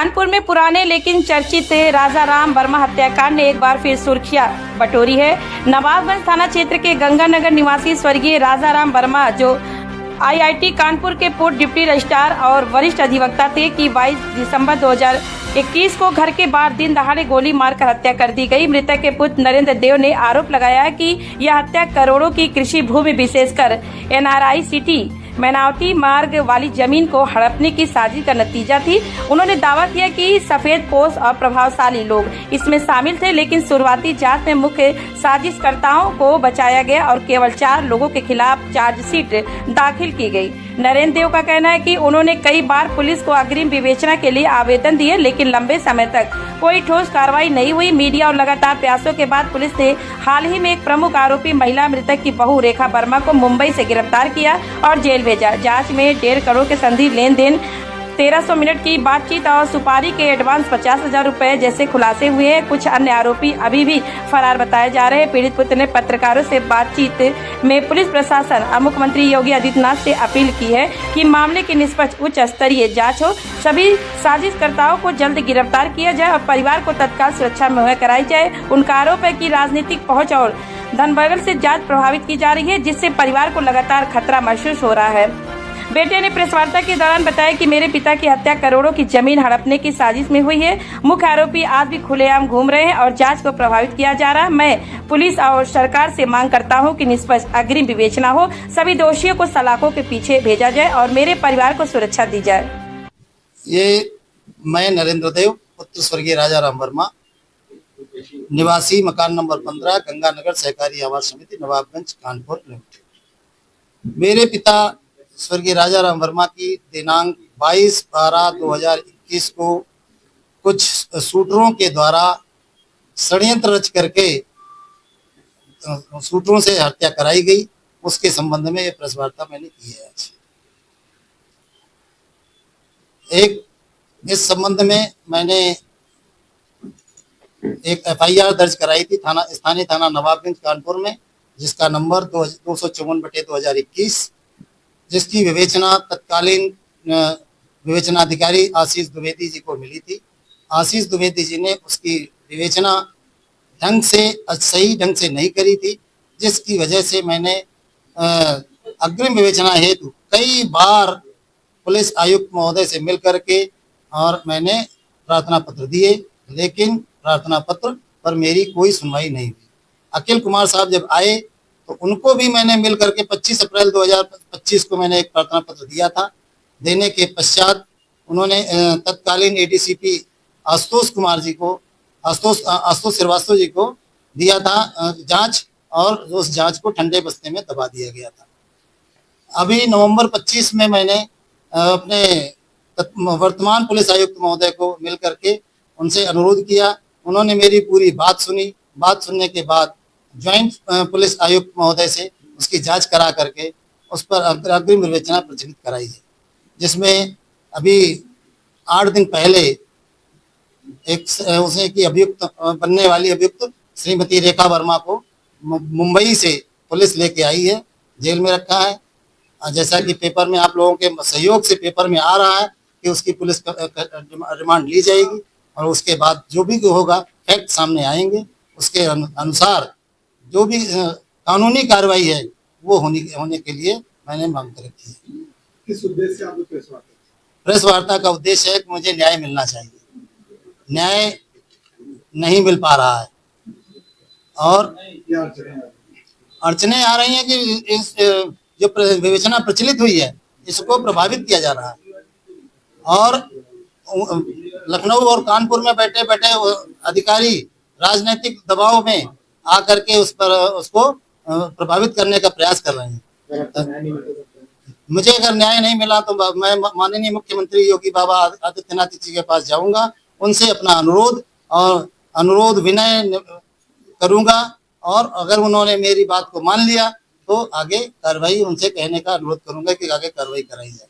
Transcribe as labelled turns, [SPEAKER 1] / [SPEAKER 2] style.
[SPEAKER 1] कानपुर में पुराने लेकिन चर्चित राजाराम वर्मा हत्याकांड ने एक बार फिर सुर्खियां बटोरी है। नवाबगंज थाना क्षेत्र के गंगानगर निवासी स्वर्गीय राजाराम वर्मा, जो आईआईटी कानपुर के पूर्व डिप्टी रजिस्ट्रार और वरिष्ठ अधिवक्ता थे, कि 22 दिसंबर 2021 को घर के बाहर दिन दहाड़े गोली मारकर हत्या कर दी गई। मृतक के पुत्र नरेंद्र देव ने आरोप लगाया कि यह हत्या करोड़ों की कृषि भूमि, विशेषकर एनआरआई सिटी मैनावती मार्ग वाली जमीन को हड़पने की साजिश का नतीजा थी। उन्होंने दावा किया कि सफेद पोश और प्रभावशाली लोग इसमें शामिल थे, लेकिन शुरुआती जांच में मुख्य साजिशकर्ताओं को बचाया गया और केवल 4 लोगों के खिलाफ चार्जशीट दाखिल की गई। नरेंद्र देव का कहना है कि उन्होंने कई बार पुलिस को अग्रिम विवेचना के लिए आवेदन दिए, लेकिन लंबे समय तक कोई ठोस कार्रवाई नहीं हुई। मीडिया और लगातार प्रयासों के बाद पुलिस ने हाल ही में एक प्रमुख आरोपी महिला मृतक की बहू रेखा वर्मा को मुंबई से गिरफ्तार किया और जेल भेजा। जांच में 1.5 करोड़ के संदिग्ध लेन देन, 1300 मिनट की बातचीत और सुपारी के एडवांस 50,000 रुपए जैसे खुलासे हुए हैं। कुछ अन्य आरोपी अभी भी फरार बताए जा रहे हैं। पीड़ित पुत्र ने पत्रकारों से बातचीत में पुलिस प्रशासन और मुख्यमंत्री योगी आदित्यनाथ से अपील की है कि मामले की निष्पक्ष उच्च स्तरीय जांच हो, सभी साजिशकर्ताओं को जल्द गिरफ्तार किया जाए और परिवार को तत्काल सुरक्षा मुहैया कराई जाए। उनका आरोप है कि राजनीतिक पहुंच और धनबल से जांच प्रभावित की जा रही है, जिससे परिवार को लगातार खतरा महसूस हो रहा है। बेटे ने प्रेस वार्ता के दौरान बताया कि मेरे पिता की हत्या करोड़ों की जमीन हड़पने की साजिश में हुई है। मुख्य आरोपी आज भी खुलेआम घूम रहे हैं और जांच को प्रभावित किया जा रहा है। मैं पुलिस और सरकार से मांग करता हूं कि निष्पक्ष अग्रिम विवेचना हो, सभी दोषियों को सलाखों के पीछे भेजा जाए और मेरे परिवार को सुरक्षा दी जाए।
[SPEAKER 2] ये मैं नरेंद्र देव, पुत्र स्वर्गीय राजाराम वर्मा, निवासी मकान नंबर 15, गंगानगर सहकारी आवास समिति, नवाबगंज, कानपुर लिमिटेड। मेरे पिता स्वर्गीय राजाराम वर्मा की दिनांक 22/12/2021 को कुछ शूटरों के द्वारा षड्यंत्र रच करके शूटरों से हत्या कराई गई। उसके संबंध में ये प्रेस वार्ता मैंने की है आज। इस संबंध में मैंने एक एफआईआर दर्ज कराई थी स्थानीय थाना नवाबगंज कानपुर में, जिसका नंबर 254/2021, जिसकी विवेचना तत्कालीन विवेचनाधिकारी आशीष द्विवेदी जी को मिली थी। आशीष द्विवेदी जी ने उसकी विवेचना सही ढंग से नहीं करी थी, जिसकी वजह से मैंने अग्रिम विवेचना हेतु कई बार पुलिस आयुक्त महोदय से मिल करके और मैंने प्रार्थना पत्र दिए, लेकिन प्रार्थना पत्र पर मेरी कोई सुनवाई नहीं हुई। अखिल कुमार साहब जब आए तो उनको भी मैंने मिल करके 25 अप्रैल 2025 को मैंने एक प्रार्थना पत्र दिया था। देने के पश्चात उन्होंने तत्कालीन एडीसीपी आशुतोष श्रीवास्तव जी को दिया था जांच, और उस जांच को ठंडे बस्ते में दबा दिया गया था। अभी नवंबर 25 में मैंने अपने वर्तमान पुलिस आयुक्त महोदय को मिल करके उनसे अनुरोध किया। उन्होंने मेरी पूरी बात सुनी। बात सुनने के बाद ज्वाइंट पुलिस आयुक्त महोदय से उसकी जांच करा करके उस पर अग्रिम विवेचना प्रचलित कराई है, जिसमें अभी 8 दिन पहले उसने की अभियुक्त बनने वाली अभियुक्त श्रीमती रेखा वर्मा को मुंबई से पुलिस लेके आई है, जेल में रखा है। जैसा कि पेपर में आप लोगों के सहयोग से पेपर में आ रहा है कि उसकी पुलिस रिमांड ली जाएगी और उसके बाद जो भी होगा फैक्ट सामने आएंगे, उसके अनुसार जो भी कानूनी कार्रवाई है वो होने के लिए मैंने मांग कर रखी है।
[SPEAKER 3] किस उद्देश्य से आप
[SPEAKER 2] प्रेस वार्ता का उद्देश्य है कि मुझे न्याय मिलना चाहिए। न्याय नहीं मिल पा रहा है और अड़चने आ रही हैं कि इस जो विवेचना प्रचलित हुई है इसको प्रभावित किया जा रहा है, और लखनऊ और कानपुर में बैठे बैठे अधिकारी राजनीतिक दबाव में आकर के उसको प्रभावित करने का प्रयास कर रहे हैं। मुझे अगर न्याय नहीं मिला तो मैं माननीय मुख्यमंत्री योगी बाबा आदित्यनाथ जी के पास जाऊंगा, उनसे अपना अनुरोध विनय करूंगा, और अगर उन्होंने मेरी बात को मान लिया तो आगे कार्रवाई उनसे कहने का अनुरोध करूंगा कि आगे कार्रवाई कराई जाए।